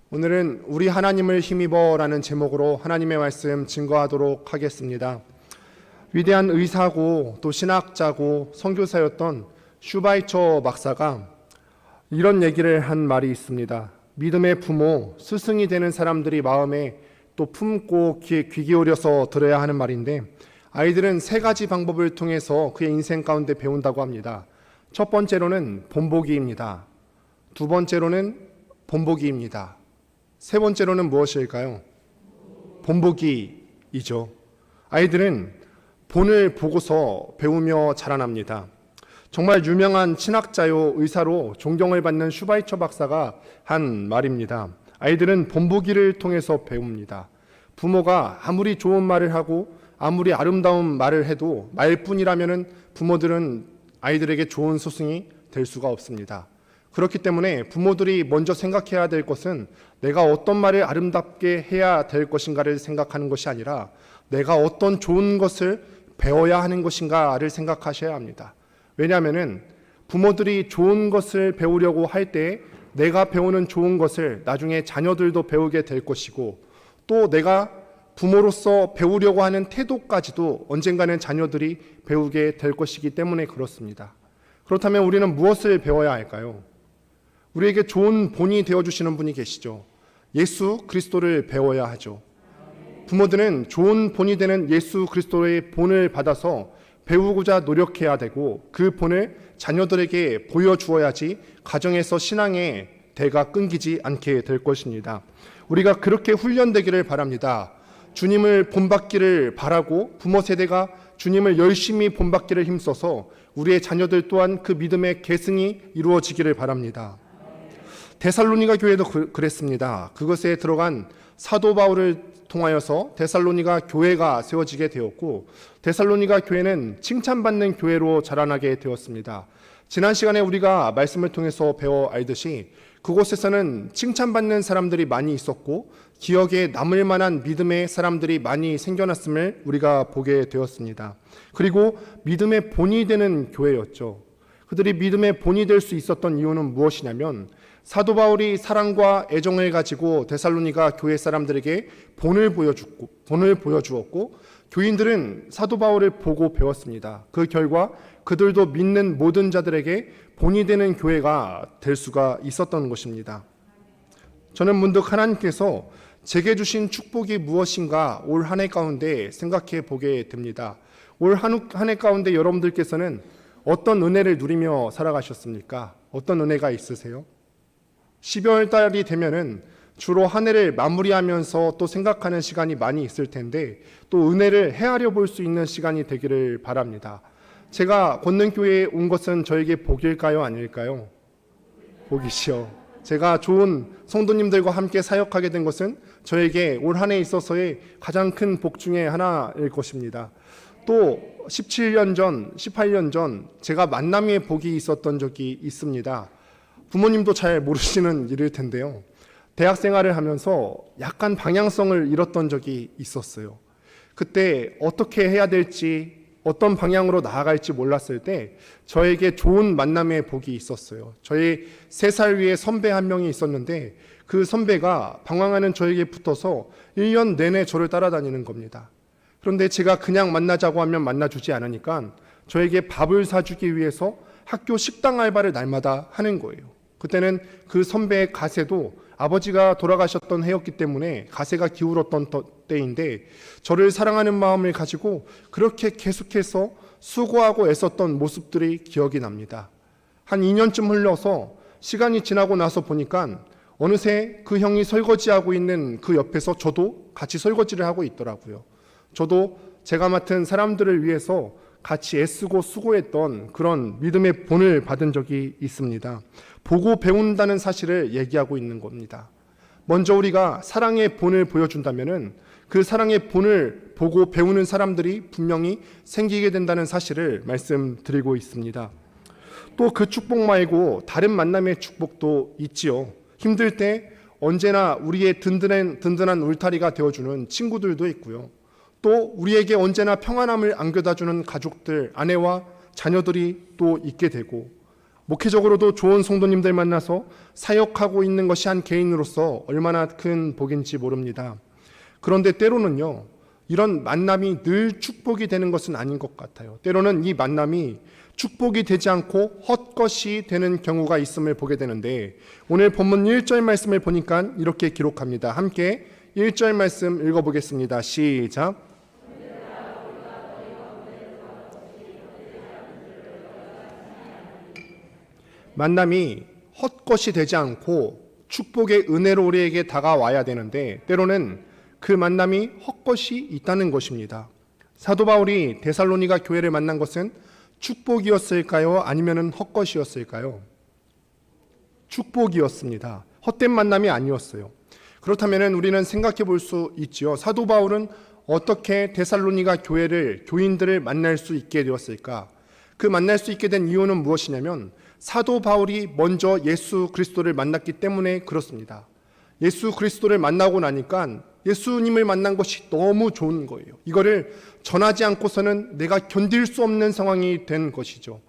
오늘은 우리 하나님을 힘입어라는 제목으로 하나님의 말씀 증거하도록 하겠습니다. 위대한 의사고 또 신학자고 선교사였던 슈바이처 박사가 이런 얘기를 한 말이 있습니다. 믿음의 부모, 스승이 되는 사람들이 마음에 또 품고 귀 기울여서 들어야 하는 말인데, 아이들은 세 가지 방법을 통해서 그의 인생 가운데 배운다고 합니다. 첫 번째로는 본보기입니다. 두 번째로는 본보기입니다. 세 번째로는 무엇일까요? 본보기이죠. 아이들은 본을 보고서 배우며 자라납니다. 정말 유명한 신학자요 의사로 존경을 받는 슈바이처 박사가 한 말입니다. 아이들은 본보기를 통해서 배웁니다. 부모가 아무리 좋은 말을 하고 아무리 아름다운 말을 해도 말뿐이라면 부모들은 아이들에게 좋은 스승이 될 수가 없습니다. 그렇기 때문에 부모들이 먼저 생각해야 될 것은 내가 어떤 말을 아름답게 해야 될 것인가를 생각하는 것이 아니라 내가 어떤 좋은 것을 배워야 하는 것인가를 생각하셔야 합니다. 왜냐하면 부모들이 좋은 것을 배우려고 할 때 내가 배우는 좋은 것을 나중에 자녀들도 배우게 될 것이고, 또 내가 부모로서 배우려고 하는 태도까지도 언젠가는 자녀들이 배우게 될 것이기 때문에 그렇습니다. 그렇다면 우리는 무엇을 배워야 할까요? 우리에게 좋은 본이 되어주시는 분이 계시죠. 예수 그리스도를 배워야 하죠. 부모들은 좋은 본이 되는 예수 그리스도의 본을 받아서 배우고자 노력해야 되고, 그 본을 자녀들에게 보여주어야지 가정에서 신앙의 대가 끊기지 않게 될 것입니다. 우리가 그렇게 훈련되기를 바랍니다. 주님을 본받기를 바라고 부모 세대가 주님을 열심히 본받기를 힘써서 우리의 자녀들 또한 그 믿음의 계승이 이루어지기를 바랍니다. 데살로니가 교회도 그랬습니다. 그것에 들어간 사도 바울을 통하여서 데살로니가 교회가 세워지게 되었고, 데살로니가 교회는 칭찬받는 교회로 자라나게 되었습니다. 지난 시간에 우리가 말씀을 통해서 배워 알듯이 그곳에서는 칭찬받는 사람들이 많이 있었고 기억에 남을 만한 믿음의 사람들이 많이 생겨났음을 우리가 보게 되었습니다. 그리고 믿음의 본이 되는 교회였죠. 그들이 믿음의 본이 될 수 있었던 이유는 무엇이냐면, 사도 바울이 사랑과 애정을 가지고 데살로니가 교회 사람들에게 본을 보여주었고 교인들은 사도 바울을 보고 배웠습니다. 그 결과 그들도 믿는 모든 자들에게 본이 되는 교회가 될 수가 있었던 것입니다. 저는 문득 하나님께서 제게 주신 축복이 무엇인가 올 한 해 가운데 생각해 보게 됩니다. 올 한 해 가운데 여러분들께서는 어떤 은혜를 누리며 살아가셨습니까? 어떤 은혜가 있으세요? 12월 달이 되면은 주로 한 해를 마무리하면서 또 생각하는 시간이 많이 있을 텐데, 또 은혜를 헤아려 볼 수 있는 시간이 되기를 바랍니다. 제가 권능교회에 온 것은 저에게 복일까요? 아닐까요? 복이시요. 제가 좋은 성도님들과 함께 사역하게 된 것은 저에게 올 한 해 있어서의 가장 큰 복 중에 하나일 것입니다. 또 17년 전, 18년 전 제가 만남의 복이 있었던 적이 있습니다. 부모님도 잘 모르시는 일일 텐데요. 대학 생활을 하면서 약간 방향성을 잃었던 적이 있었어요. 그때 어떻게 해야 될지, 어떤 방향으로 나아갈지 몰랐을 때 저에게 좋은 만남의 복이 있었어요. 저의 3살 위에 선배 한 명이 있었는데, 그 선배가 방황하는 저에게 붙어서 1년 내내 저를 따라다니는 겁니다. 그런데 제가 그냥 만나자고 하면 만나주지 않으니까 저에게 밥을 사주기 위해서 학교 식당 알바를 날마다 하는 거예요. 그때는 그 선배의 가세도 아버지가 돌아가셨던 해였기 때문에 가세가 기울었던 때인데, 저를 사랑하는 마음을 가지고 그렇게 계속해서 수고하고 애썼던 모습들이 기억이 납니다. 한 2년쯤 흘러서 시간이 지나고 나서 보니까 어느새 그 형이 설거지하고 있는 그 옆에서 저도 같이 설거지를 하고 있더라고요. 저도 제가 맡은 사람들을 위해서 같이 애쓰고 수고했던 그런 믿음의 본을 받은 적이 있습니다. 보고 배운다는 사실을 얘기하고 있는 겁니다. 먼저 우리가 사랑의 본을 보여준다면 그 사랑의 본을 보고 배우는 사람들이 분명히 생기게 된다는 사실을 말씀드리고 있습니다. 또 그 축복 말고 다른 만남의 축복도 있지요. 힘들 때 언제나 우리의 든든한 울타리가 되어주는 친구들도 있고요. 또 우리에게 언제나 평안함을 안겨다주는 가족들, 아내와 자녀들이 또 있게 되고, 목회적으로도 좋은 성도님들 만나서 사역하고 있는 것이 한 개인으로서 얼마나 큰 복인지 모릅니다. 그런데 때로는요, 이런 만남이 늘 축복이 되는 것은 아닌 것 같아요. 때로는 이 만남이 축복이 되지 않고 헛것이 되는 경우가 있음을 보게 되는데, 오늘 본문 1절 말씀을 보니까 이렇게 기록합니다. 함께 1절 말씀 읽어보겠습니다. 시작. 만남이 헛것이 되지 않고 축복의 은혜로 우리에게 다가와야 되는데, 때로는 그 만남이 헛것이 있다는 것입니다. 사도 바울이 데살로니가 교회를 만난 것은 축복이었을까요? 아니면 헛것이었을까요? 축복이었습니다. 헛된 만남이 아니었어요. 그렇다면 우리는 생각해 볼 수 있지요. 사도 바울은 어떻게 데살로니가 교인들을 만날 수 있게 되었을까? 그 만날 수 있게 된 이유는 무엇이냐면, 사도 바울이 먼저 예수 그리스도를 만났기 때문에 그렇습니다. 예수 그리스도를 만나고 나니까 예수님을 만난 것이 너무 좋은 거예요. 이거를 전하지 않고서는 내가 견딜 수 없는 상황이 된 것이죠.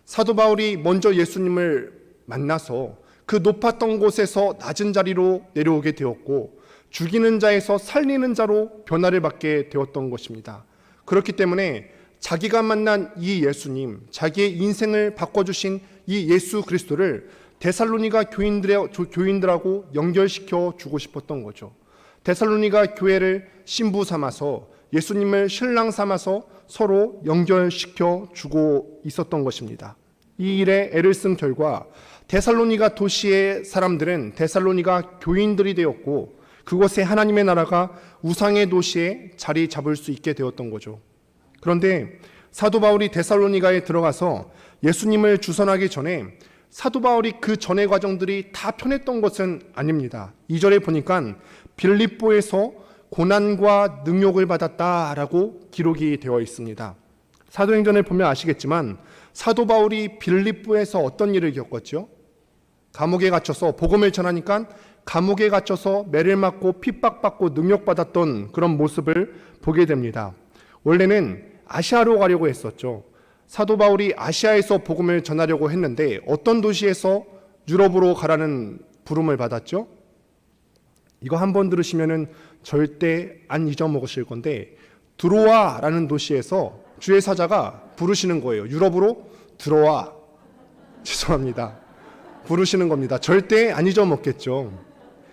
사도 바울이 먼저 예수님을 만나서 그 높았던 곳에서 낮은 자리로 내려오게 되었고, 죽이는 자에서 살리는 자로 변화를 받게 되었던 것입니다. 그렇기 때문에 자기가 만난 이 예수님, 자기의 인생을 바꿔주신 이 예수 그리스도를 데살로니가 교인들하고 연결시켜 주고 싶었던 거죠. 데살로니가 교회를 신부 삼아서 예수님을 신랑 삼아서 서로 연결시켜 주고 있었던 것입니다. 이 일에 애를 쓴 결과 데살로니가 도시의 사람들은 데살로니가 교인들이 되었고, 그곳에 하나님의 나라가 우상의 도시에 자리 잡을 수 있게 되었던 거죠. 그런데 사도 바울이 데살로니가에 들어가서 예수님을 주선하기 전에 사도 바울이 그 전의 과정들이 다 편했던 것은 아닙니다. 2절에 보니까 빌립보에서 고난과 능욕을 받았다라고 기록이 되어 있습니다. 사도행전을 보면 아시겠지만 사도 바울이 빌립보에서 어떤 일을 겪었죠? 감옥에 갇혀서 복음을 전하니까 감옥에 갇혀서 매를 맞고 핍박받고 능욕받았던 그런 모습을 보게 됩니다. 원래는 아시아로 가려고 했었죠. 사도 바울이 아시아에서 복음을 전하려고 했는데 어떤 도시에서 유럽으로 가라는 부름을 받았죠? 이거 한번 들으시면은 절대 안 잊어먹으실 건데, 드로아라는 도시에서 주의 사자가 부르시는 거예요. 유럽으로 들어와. 죄송합니다. 부르시는 겁니다. 절대 안 잊어먹겠죠.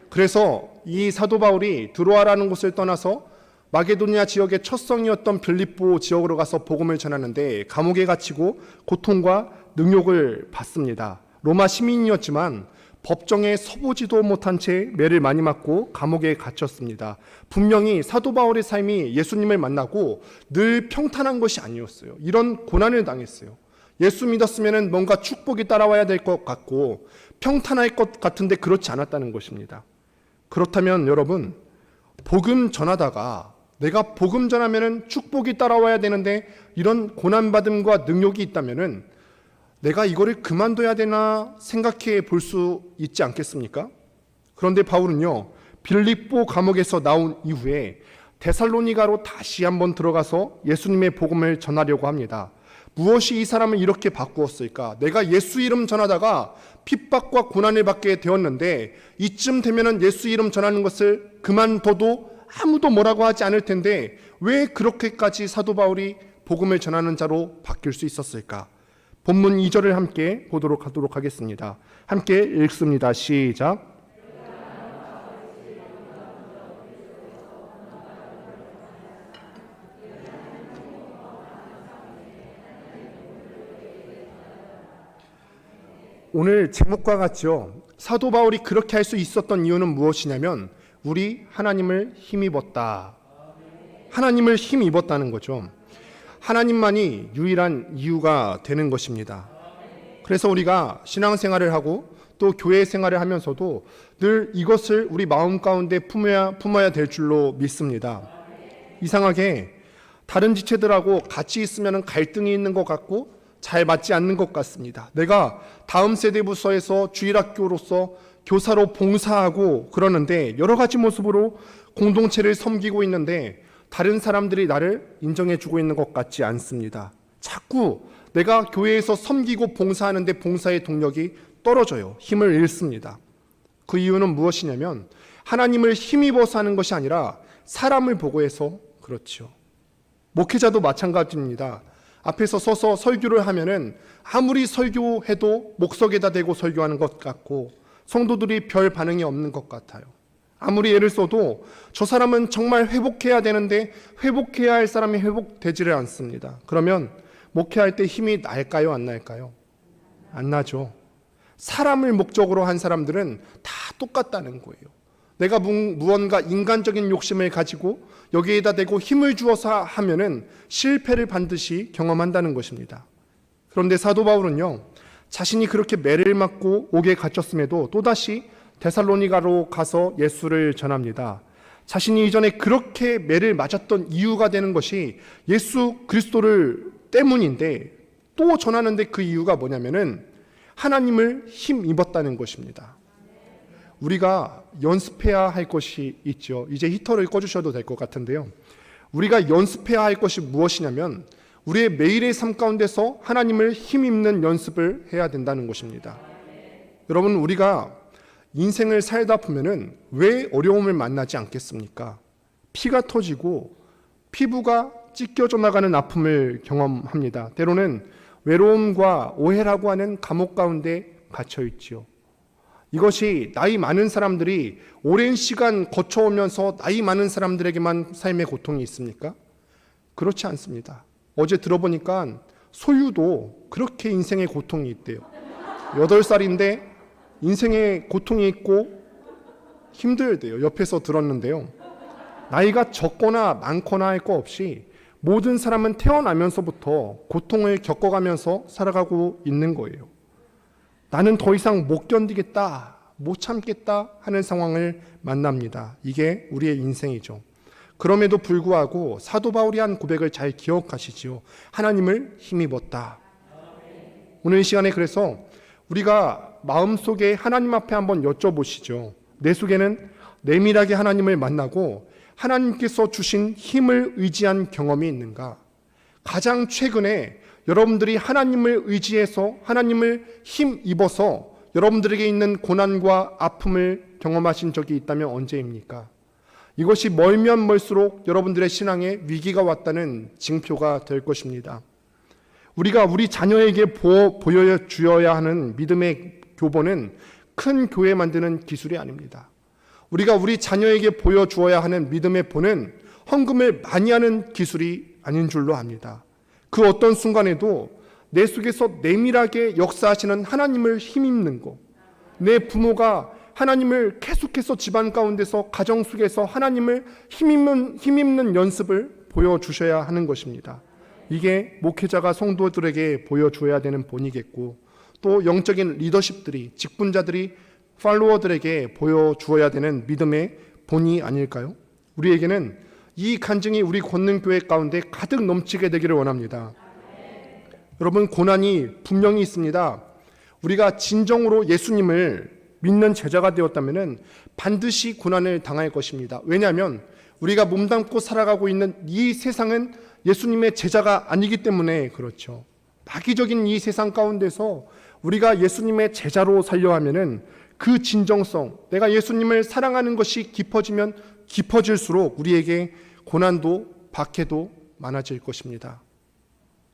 그래서 이 사도 바울이 드로아라는 곳을 떠나서 마게도니아 지역의 첫성이었던 빌립보 지역으로 가서 복음을 전하는데 감옥에 갇히고 고통과 능욕을 받습니다. 로마 시민이었지만 법정에 서보지도 못한 채 매를 많이 맞고 감옥에 갇혔습니다. 분명히 사도 바울의 삶이 예수님을 만나고 늘 평탄한 것이 아니었어요. 이런 고난을 당했어요. 예수 믿었으면 뭔가 축복이 따라와야 될 것 같고 평탄할 것 같은데 그렇지 않았다는 것입니다. 그렇다면 여러분, 복음 전하다가 내가 복음 전하면 축복이 따라와야 되는데 이런 고난받음과 능욕이 있다면 내가 이거를 그만둬야 되나 생각해 볼 수 있지 않겠습니까? 그런데 바울은요, 빌립보 감옥에서 나온 이후에 데살로니가로 다시 한번 들어가서 예수님의 복음을 전하려고 합니다. 무엇이 이 사람을 이렇게 바꾸었을까? 내가 예수 이름 전하다가 핍박과 고난을 받게 되었는데 이쯤 되면은 예수 이름 전하는 것을 그만둬도 아무도 뭐라고 하지 않을 텐데 왜 그렇게까지 사도 바울이 복음을 전하는 자로 바뀔 수 있었을까? 본문 2절을 함께 보도록 하도록 하겠습니다. 함께 읽습니다. 시작. 오늘 제목과 같죠? 사도 바울이 그렇게 할 수 있었던 이유는 무엇이냐면 우리 하나님을 힘입었다. 하나님을 힘입었다는 거죠. 하나님만이 유일한 이유가 되는 것입니다. 그래서 우리가 신앙생활을 하고 또 교회 생활을 하면서도 늘 이것을 우리 마음 가운데 품어야 될 줄로 믿습니다. 이상하게 다른 지체들하고 같이 있으면 갈등이 있는 것 같고 잘 맞지 않는 것 같습니다. 내가 다음 세대 부서에서 주일학교로서 교사로 봉사하고 그러는데 여러 가지 모습으로 공동체를 섬기고 있는데 다른 사람들이 나를 인정해 주고 있는 것 같지 않습니다. 자꾸 내가 교회에서 섬기고 봉사하는데 봉사의 동력이 떨어져요. 힘을 잃습니다. 그 이유는 무엇이냐면 하나님을 힘입어서 하는 것이 아니라 사람을 보고 해서 그렇죠. 목회자도 마찬가지입니다. 앞에서 서서 설교를 하면은 아무리 설교해도 목석에다 대고 설교하는 것 같고 성도들이 별 반응이 없는 것 같아요. 아무리 애를 써도 저 사람은 정말 회복해야 되는데 회복해야 할 사람이 회복되지를 않습니다. 그러면 목회할 때 힘이 날까요? 안 날까요? 안 나죠. 사람을 목적으로 한 사람들은 다 똑같다는 거예요. 내가 무언가 인간적인 욕심을 가지고 여기에다 대고 힘을 주어서 하면은 실패를 반드시 경험한다는 것입니다. 그런데 사도 바울은요, 자신이 그렇게 매를 맞고 옥에 갇혔음에도 또다시 데살로니가로 가서 예수를 전합니다. 자신이 이전에 그렇게 매를 맞았던 이유가 되는 것이 예수 그리스도를 때문인데 또 전하는데 그 이유가 뭐냐면은 하나님을 힘입었다는 것입니다. 우리가 연습해야 할 것이 있죠. 이제 히터를 꺼주셔도 될 것 같은데요. 우리가 연습해야 할 것이 무엇이냐면 우리의 매일의 삶 가운데서 하나님을 힘입는 연습을 해야 된다는 것입니다. 여러분, 우리가 인생을 살다 보면은 왜 어려움을 만나지 않겠습니까? 피가 터지고 피부가 찢겨져 나가는 아픔을 경험합니다. 때로는 외로움과 오해라고 하는 감옥 가운데 갇혀 있지요. 이것이 나이 많은 사람들이 오랜 시간 거쳐오면서 나이 많은 사람들에게만 삶의 고통이 있습니까? 그렇지 않습니다. 어제 들어보니까 소유도 그렇게 인생의 고통이 있대요. 8살인데 인생의 고통이 있고 힘들대요. 옆에서 들었는데요. 나이가 적거나 많거나 할 거 없이 모든 사람은 태어나면서부터 고통을 겪어가면서 살아가고 있는 거예요. 나는 더 이상 못 견디겠다, 못 참겠다 하는 상황을 만납니다. 이게 우리의 인생이죠. 그럼에도 불구하고 사도 바울이 한 고백을 잘 기억하시지요. 하나님을 힘입었다. 오늘 이 시간에 그래서 우리가 마음속에 하나님 앞에 한번 여쭤보시죠. 내 속에는 내밀하게 하나님을 만나고 하나님께서 주신 힘을 의지한 경험이 있는가? 가장 최근에 여러분들이 하나님을 의지해서 하나님을 힘입어서 여러분들에게 있는 고난과 아픔을 경험하신 적이 있다면 언제입니까? 이것이 멀면 멀수록 여러분들의 신앙에 위기가 왔다는 징표가 될 것입니다. 우리가 우리 자녀에게 보여주어야 하는 믿음의 교본은 큰 교회 만드는 기술이 아닙니다. 우리가 우리 자녀에게 보여주어야 하는 믿음의 본은 헌금을 많이 하는 기술이 아닌 줄로 압니다. 그 어떤 순간에도 내 속에서 내밀하게 역사하시는 하나님을 힘입는 것, 내 부모가 하나님을 계속해서 집안 가운데서 가정 속에서 하나님을 힘입는 연습을 보여주셔야 하는 것입니다. 이게 목회자가 성도들에게 보여줘야 되는 본이겠고, 또 영적인 리더십들이, 직분자들이 팔로워들에게 보여주어야 되는 믿음의 본이 아닐까요? 우리에게는 이 간증이 우리 권능교회 가운데 가득 넘치게 되기를 원합니다. 여러분, 고난이 분명히 있습니다. 우리가 진정으로 예수님을 믿는 제자가 되었다면 반드시 고난을 당할 것입니다. 왜냐하면 우리가 몸담고 살아가고 있는 이 세상은 예수님의 제자가 아니기 때문에 그렇죠. 마귀적인 이 세상 가운데서 우리가 예수님의 제자로 살려 하면은 그 진정성, 내가 예수님을 사랑하는 것이 깊어지면 깊어질수록 우리에게 고난도 박해도 많아질 것입니다.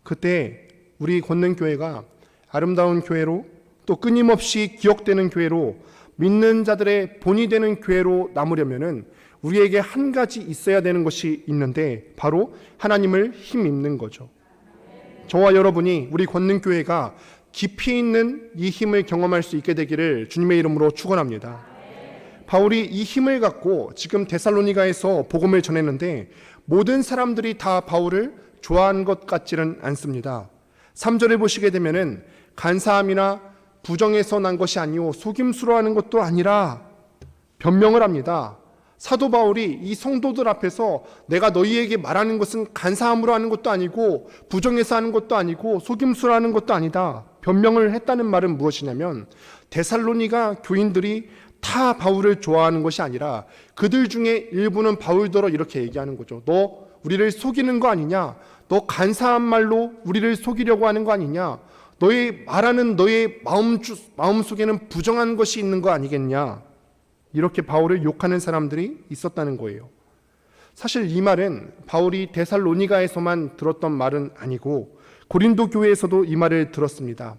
그때 우리 권능교회가 아름다운 교회로, 또 끊임없이 기억되는 교회로, 믿는 자들의 본이 되는 교회로 남으려면은 우리에게 한 가지 있어야 되는 것이 있는데 바로 하나님을 힘입는 거죠. 저와 여러분이 우리 권능교회가 깊이 있는 이 힘을 경험할 수 있게 되기를 주님의 이름으로 축원합니다. 바울이 이 힘을 갖고 지금 데살로니가에서 복음을 전했는데 모든 사람들이 다 바울을 좋아한 것 같지는 않습니다. 3절에 보시게 되면은 간사함이나 부정에서 난 것이 아니오 속임수로 하는 것도 아니라 변명을 합니다. 사도 바울이 이 성도들 앞에서 내가 너희에게 말하는 것은 간사함으로 하는 것도 아니고 부정해서 하는 것도 아니고 속임수로 하는 것도 아니다. 변명을 했다는 말은 무엇이냐면 데살로니가 교인들이 다 바울을 좋아하는 것이 아니라 그들 중에 일부는 바울더러 이렇게 얘기하는 거죠. 너 우리를 속이는 거 아니냐? 너 간사한 말로 우리를 속이려고 하는 거 아니냐? 너의 말하는 너의 마음 속에는 부정한 것이 있는 거 아니겠냐? 이렇게 바울을 욕하는 사람들이 있었다는 거예요. 사실 이 말은 바울이 데살로니가에서만 들었던 말은 아니고 고린도 교회에서도 이 말을 들었습니다.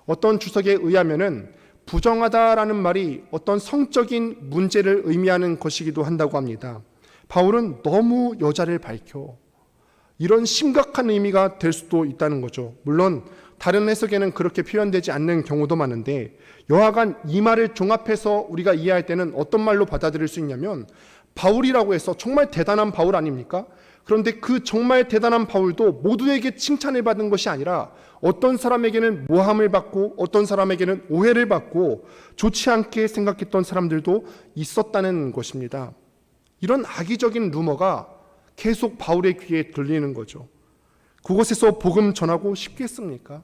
어떤 주석에 의하면은 부정하다라는 말이 어떤 성적인 문제를 의미하는 것이기도 한다고 합니다. 바울은 너무 여자를 밝혀 이런 심각한 의미가 될 수도 있다는 거죠. 물론 다른 해석에는 그렇게 표현되지 않는 경우도 많은데 여하간 이 말을 종합해서 우리가 이해할 때는 어떤 말로 받아들일 수 있냐면 바울이라고 해서 정말 대단한 바울 아닙니까? 그런데 그 정말 대단한 바울도 모두에게 칭찬을 받은 것이 아니라 어떤 사람에게는 모함을 받고 어떤 사람에게는 오해를 받고 좋지 않게 생각했던 사람들도 있었다는 것입니다. 이런 악의적인 루머가 계속 바울의 귀에 들리는 거죠. 그곳에서 복음 전하고 싶겠습니까?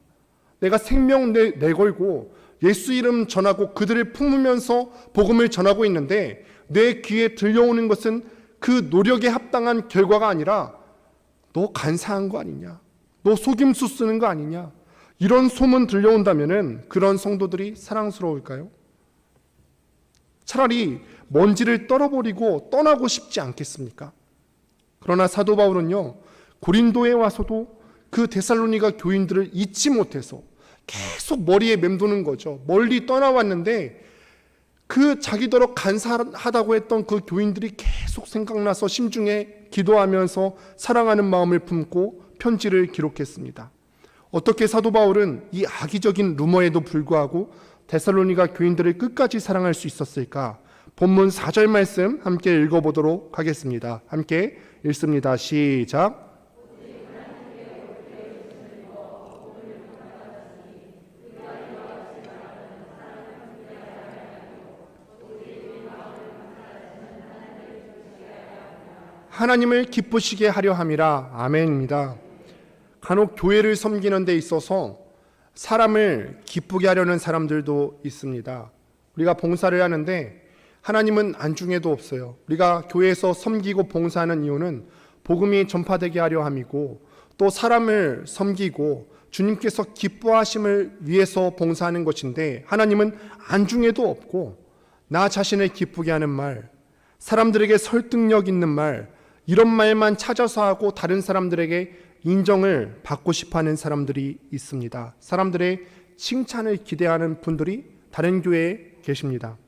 내가 생명 내걸고 예수 이름 전하고 그들을 품으면서 복음을 전하고 있는데 내 귀에 들려오는 것은 그 노력에 합당한 결과가 아니라 너 간사한 거 아니냐? 너 속임수 쓰는 거 아니냐? 이런 소문 들려온다면은 그런 성도들이 사랑스러울까요? 차라리 먼지를 떨어버리고 떠나고 싶지 않겠습니까? 그러나 사도 바울은요, 고린도에 와서도 그 데살로니가 교인들을 잊지 못해서 계속 머리에 맴도는 거죠. 멀리 떠나왔는데 그 자기더러 간사하다고 했던 그 교인들이 계속 생각나서 심중에 기도하면서 사랑하는 마음을 품고 편지를 기록했습니다. 어떻게 사도 바울은 이 악의적인 루머에도 불구하고 데살로니가 교인들을 끝까지 사랑할 수 있었을까? 본문 4절 말씀 함께 읽어보도록 하겠습니다. 함께 읽습니다. 시작. 하나님을 기쁘시게 하려 함이라. 아멘입니다. 간혹 교회를 섬기는 데 있어서 사람을 기쁘게 하려는 사람들도 있습니다. 우리가 봉사를 하는데 하나님은 안중에도 없어요. 우리가 교회에서 섬기고 봉사하는 이유는 복음이 전파되게 하려 함이고 또 사람을 섬기고 주님께서 기뻐하심을 위해서 봉사하는 것인데 하나님은 안중에도 없고 나 자신을 기쁘게 하는 말, 사람들에게 설득력 있는 말, 이런 말만 찾아서 하고 다른 사람들에게 인정을 받고 싶어하는 사람들이 있습니다. 사람들의 칭찬을 기대하는 분들이 다른 교회에 계십니다.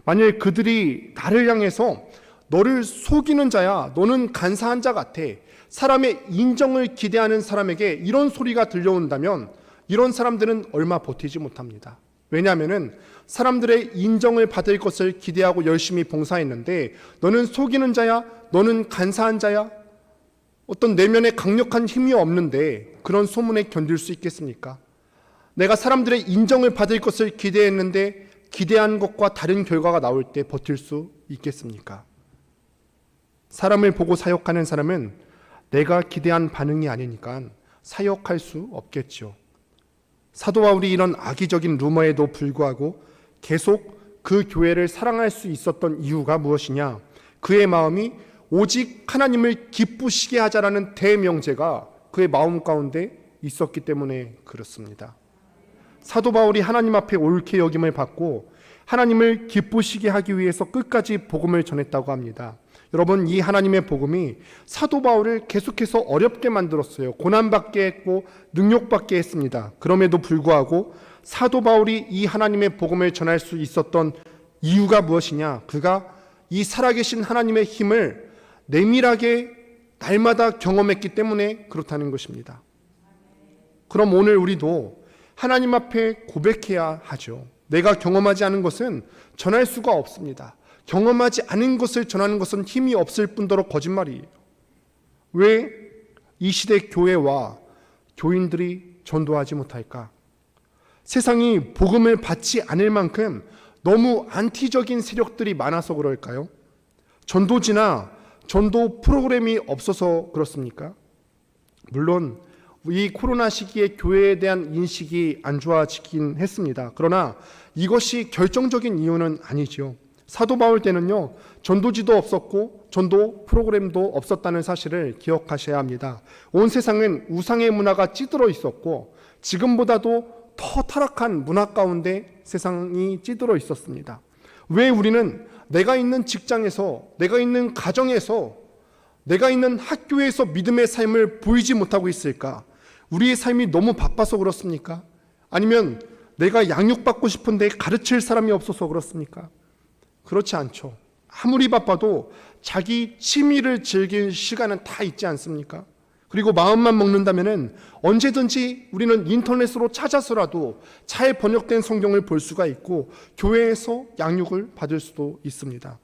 만일 그들이 나를 향해서 너를 속이는 자야, 너는 간사한 자 같아, 사람의 인정을 기대하는 사람에게 이런 소리가 들려온다면 이런 사람들은 얼마 버티지 못합니다. 왜냐하면 사람들의 인정을 받을 것을 기대하고 열심히 봉사했는데 너는 속이는 자야, 너는 간사한 자야, 어떤 내면에 강력한 힘이 없는데 그런 소문에 견딜 수 있겠습니까? 내가 사람들의 인정을 받을 것을 기대했는데 기대한 것과 다른 결과가 나올 때 버틸 수 있겠습니까? 사람을 보고 사역하는 사람은 내가 기대한 반응이 아니니까 사역할 수 없겠죠. 사도 바울이 이런 악의적인 루머에도 불구하고 계속 그 교회를 사랑할 수 있었던 이유가 무엇이냐? 그의 마음이 오직 하나님을 기쁘시게 하자라는 대명제가 그의 마음 가운데 있었기 때문에 그렇습니다. 사도 바울이 하나님 앞에 옳게 여김을 받고 하나님을 기쁘시게 하기 위해서 끝까지 복음을 전했다고 합니다. 여러분, 이 하나님의 복음이 사도 바울을 계속해서 어렵게 만들었어요. 고난받게 했고 능욕받게 했습니다. 그럼에도 불구하고 사도 바울이 이 하나님의 복음을 전할 수 있었던 이유가 무엇이냐? 그가 이 살아계신 하나님의 힘을 내밀하게 날마다 경험했기 때문에 그렇다는 것입니다. 그럼 오늘 우리도 하나님 앞에 고백해야 하죠. 내가 경험하지 않은 것은 전할 수가 없습니다. 경험하지 않은 것을 전하는 것은 힘이 없을 뿐더러 거짓말이에요. 왜 이 시대 교회와 교인들이 전도하지 못할까? 세상이 복음을 받지 않을 만큼 너무 안티적인 세력들이 많아서 그럴까요? 전도지나 전도 프로그램이 없어서 그렇습니까? 물론 이 코로나 시기에 교회에 대한 인식이 안 좋아지긴 했습니다. 그러나 이것이 결정적인 이유는 아니죠. 사도 바울 때는요, 전도지도 없었고 전도 프로그램도 없었다는 사실을 기억하셔야 합니다. 온 세상은 우상의 문화가 찌들어 있었고 지금보다도 더 타락한 문화 가운데 세상이 찌들어 있었습니다. 왜 우리는 내가 있는 직장에서, 내가 있는 가정에서, 내가 있는 학교에서 믿음의 삶을 보이지 못하고 있을까? 우리의 삶이 너무 바빠서 그렇습니까? 아니면 내가 양육받고 싶은데 가르칠 사람이 없어서 그렇습니까? 그렇지 않죠. 아무리 바빠도 자기 취미를 즐길 시간은 다 있지 않습니까? 그리고 마음만 먹는다면 언제든지 우리는 인터넷으로 찾아서라도 잘 번역된 성경을 볼 수가 있고 교회에서 양육을 받을 수도 있습니다.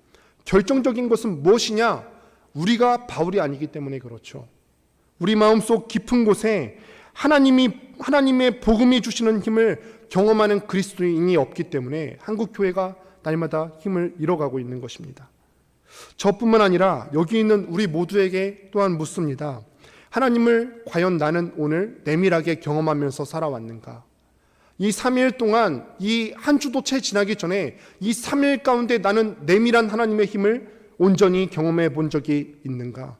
결정적인 것은 무엇이냐? 우리가 바울이 아니기 때문에 그렇죠. 우리 마음속 깊은 곳에 하나님의 복음이 주시는 힘을 경험하는 그리스도인이 없기 때문에 한국 교회가 날마다 힘을 잃어가고 있는 것입니다. 저뿐만 아니라 여기 있는 우리 모두에게 또한 묻습니다. 하나님을 과연 나는 오늘 내밀하게 경험하면서 살아왔는가? 이 3일 동안, 이 한 주도 채 지나기 전에 이 3일 가운데 나는 내밀한 하나님의 힘을 온전히 경험해 본 적이 있는가?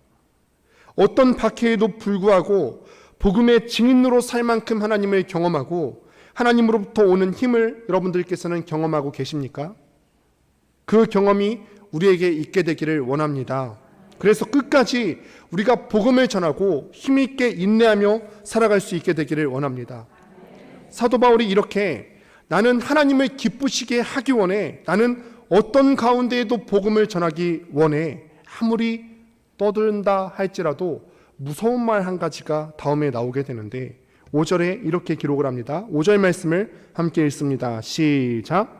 어떤 박해에도 불구하고 복음의 증인으로 살 만큼 하나님을 경험하고 하나님으로부터 오는 힘을 여러분들께서는 경험하고 계십니까? 그 경험이 우리에게 있게 되기를 원합니다. 그래서 끝까지 우리가 복음을 전하고 힘있게 인내하며 살아갈 수 있게 되기를 원합니다. 사도 바울이 이렇게 나는 하나님을 기쁘시게 하기 원해. 나는 어떤 가운데에도 복음을 전하기 원해. 아무리 떠든다 할지라도 무서운 말 한 가지가 다음에 나오게 되는데 5절에 이렇게 기록을 합니다. 5절 말씀을 함께 읽습니다. 시작.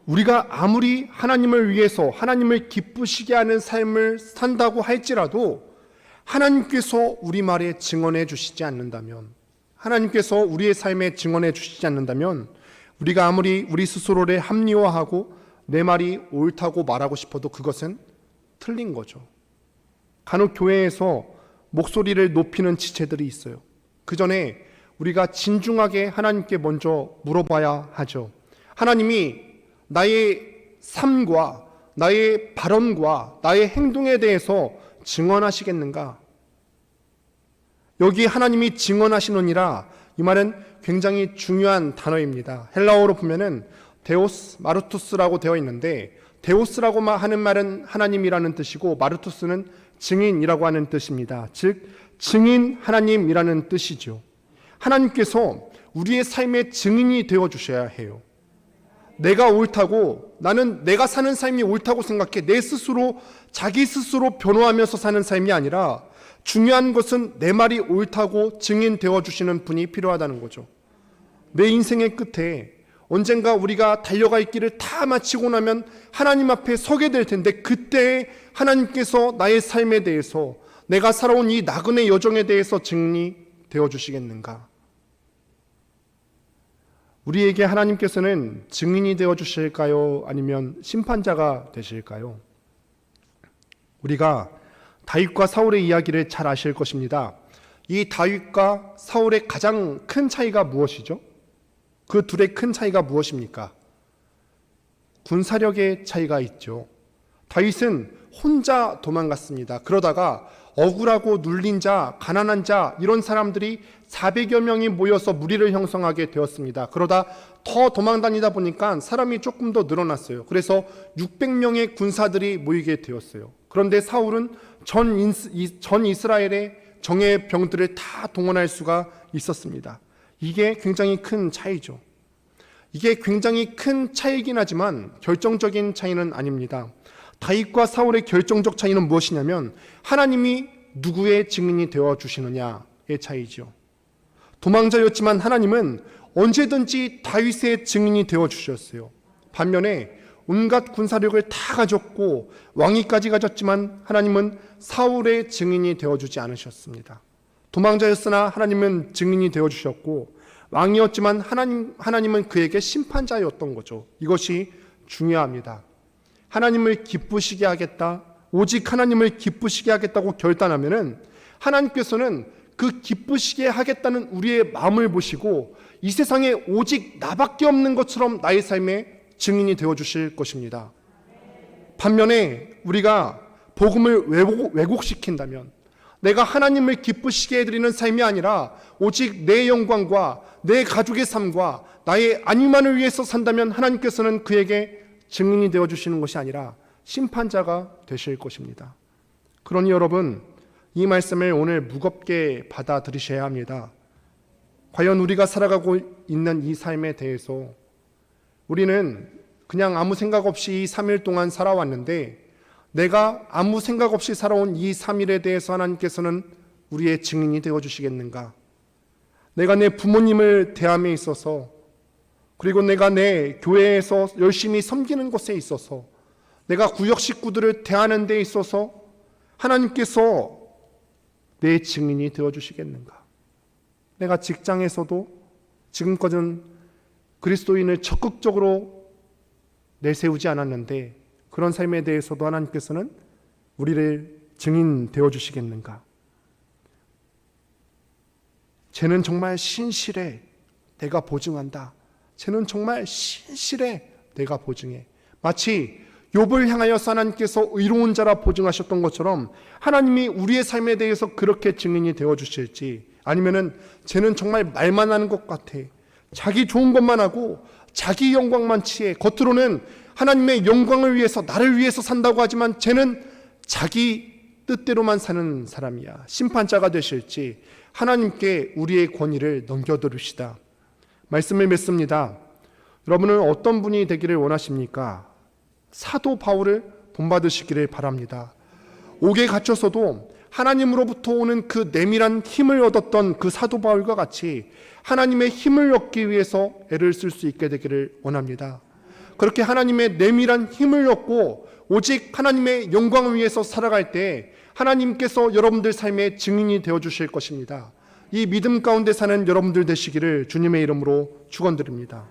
우리가 아무리 하나님을 위해서 하나님을 기쁘시게 하는 삶을 산다고 할지라도 하나님께서 우리 말에 증언해 주시지 않는다면, 하나님께서 우리의 삶에 증언해 주시지 않는다면 우리가 아무리 우리 스스로를 합리화하고 내 말이 옳다고 말하고 싶어도 그것은 틀린 거죠. 간혹 교회에서 목소리를 높이는 지체들이 있어요. 그 전에 우리가 진중하게 하나님께 먼저 물어봐야 하죠. 하나님이 나의 삶과 나의 발언과 나의 행동에 대해서 증언하시겠는가? 여기 하나님이 증언하시느니라, 이 말은 굉장히 중요한 단어입니다. 헬라어로 보면은 데오스, 마르투스라고 되어 있는데 데오스라고 하는 말은 하나님이라는 뜻이고 마르투스는 증인이라고 하는 뜻입니다. 즉 증인 하나님이라는 뜻이죠. 하나님께서 우리의 삶의 증인이 되어 주셔야 해요. 내가 옳다고, 나는 내가 사는 삶이 옳다고 생각해 내 스스로 자기 스스로 변호하면서 사는 삶이 아니라 중요한 것은 내 말이 옳다고 증인되어 주시는 분이 필요하다는 거죠. 내 인생의 끝에 언젠가 우리가 달려갈 길을 다 마치고 나면 하나님 앞에 서게 될 텐데 그때 하나님께서 나의 삶에 대해서, 내가 살아온 이 나그네 여정에 대해서 증인이 되어 주시겠는가? 우리에게 하나님께서는 증인이 되어 주실까요? 아니면 심판자가 되실까요? 우리가 다윗과 사울의 이야기를 잘 아실 것입니다. 이 다윗과 사울의 가장 큰 차이가 무엇이죠? 그 둘의 큰 차이가 무엇입니까? 군사력의 차이가 있죠. 다윗은 혼자 도망갔습니다. 그러다가 억울하고 눌린 자, 가난한 자, 이런 사람들이 400여 명이 모여서 무리를 형성하게 되었습니다. 그러다 더 도망다니다 보니까 사람이 조금 더 늘어났어요. 그래서 600명의 군사들이 모이게 되었어요. 그런데 사울은 전 이스라엘의 정예 병들을 다 동원할 수가 있었습니다. 이게 굉장히 큰 차이죠. 이게 굉장히 큰 차이긴 하지만 결정적인 차이는 아닙니다. 다윗과 사울의 결정적 차이는 무엇이냐면 하나님이 누구의 증인이 되어 주시느냐의 차이죠. 도망자였지만 하나님은 언제든지 다윗의 증인이 되어 주셨어요. 반면에 온갖 군사력을 다 가졌고 왕위까지 가졌지만 하나님은 사울의 증인이 되어 주지 않으셨습니다. 도망자였으나 하나님은 증인이 되어 주셨고 왕이었지만 하나님은 그에게 심판자였던 거죠. 이것이 중요합니다. 하나님을 기쁘시게 하겠다, 오직 하나님을 기쁘시게 하겠다고 결단하면은 하나님께서는 그 기쁘시게 하겠다는 우리의 마음을 보시고 이 세상에 오직 나밖에 없는 것처럼 나의 삶의 증인이 되어주실 것입니다. 반면에 우리가 복음을 왜곡시킨다면, 내가 하나님을 기쁘시게 해드리는 삶이 아니라 오직 내 영광과 내 가족의 삶과 나의 안위만을 위해서 산다면 하나님께서는 그에게 증인이 되어주시는 것이 아니라 심판자가 되실 것입니다. 그러니 여러분, 이 말씀을 오늘 무겁게 받아들이셔야 합니다. 과연 우리가 살아가고 있는 이 삶에 대해서 우리는 그냥 아무 생각 없이 이 3일 동안 살아왔는데, 내가 아무 생각 없이 살아온 이 3일에 대해서 하나님께서는 우리의 증인이 되어주시겠는가? 내가 내 부모님을 대함에 있어서, 그리고 내가 내 교회에서 열심히 섬기는 것에 있어서, 내가 구역 식구들을 대하는 데 있어서 하나님께서 내 증인이 되어주시겠는가? 내가 직장에서도 지금까지는 그리스도인을 적극적으로 내세우지 않았는데 그런 삶에 대해서도 하나님께서는 우리를 증인 되어주시겠는가? 쟤는 정말 신실해, 내가 보증한다. 쟤는 정말 신실해, 내가 보증해. 마치 욥을 향하여서 하나님께서 의로운 자라 보증하셨던 것처럼 하나님이 우리의 삶에 대해서 그렇게 증인이 되어주실지, 아니면은 쟤는 정말 말만 하는 것 같아, 자기 좋은 것만 하고 자기 영광만 취해, 겉으로는 하나님의 영광을 위해서 나를 위해서 산다고 하지만 쟤는 자기 뜻대로만 사는 사람이야, 심판자가 되실지 하나님께 우리의 권위를 넘겨드립시다. 말씀을 맺습니다. 여러분은 어떤 분이 되기를 원하십니까? 사도 바울을 본받으시기를 바랍니다. 옥에 갇혀서도 하나님으로부터 오는 그 내밀한 힘을 얻었던 그 사도 바울과 같이 하나님의 힘을 얻기 위해서 애를 쓸 수 있게 되기를 원합니다. 그렇게 하나님의 내밀한 힘을 얻고 오직 하나님의 영광을 위해서 살아갈 때 하나님께서 여러분들 삶의 증인이 되어주실 것입니다. 이 믿음 가운데 사는 여러분들 되시기를 주님의 이름으로 축원드립니다.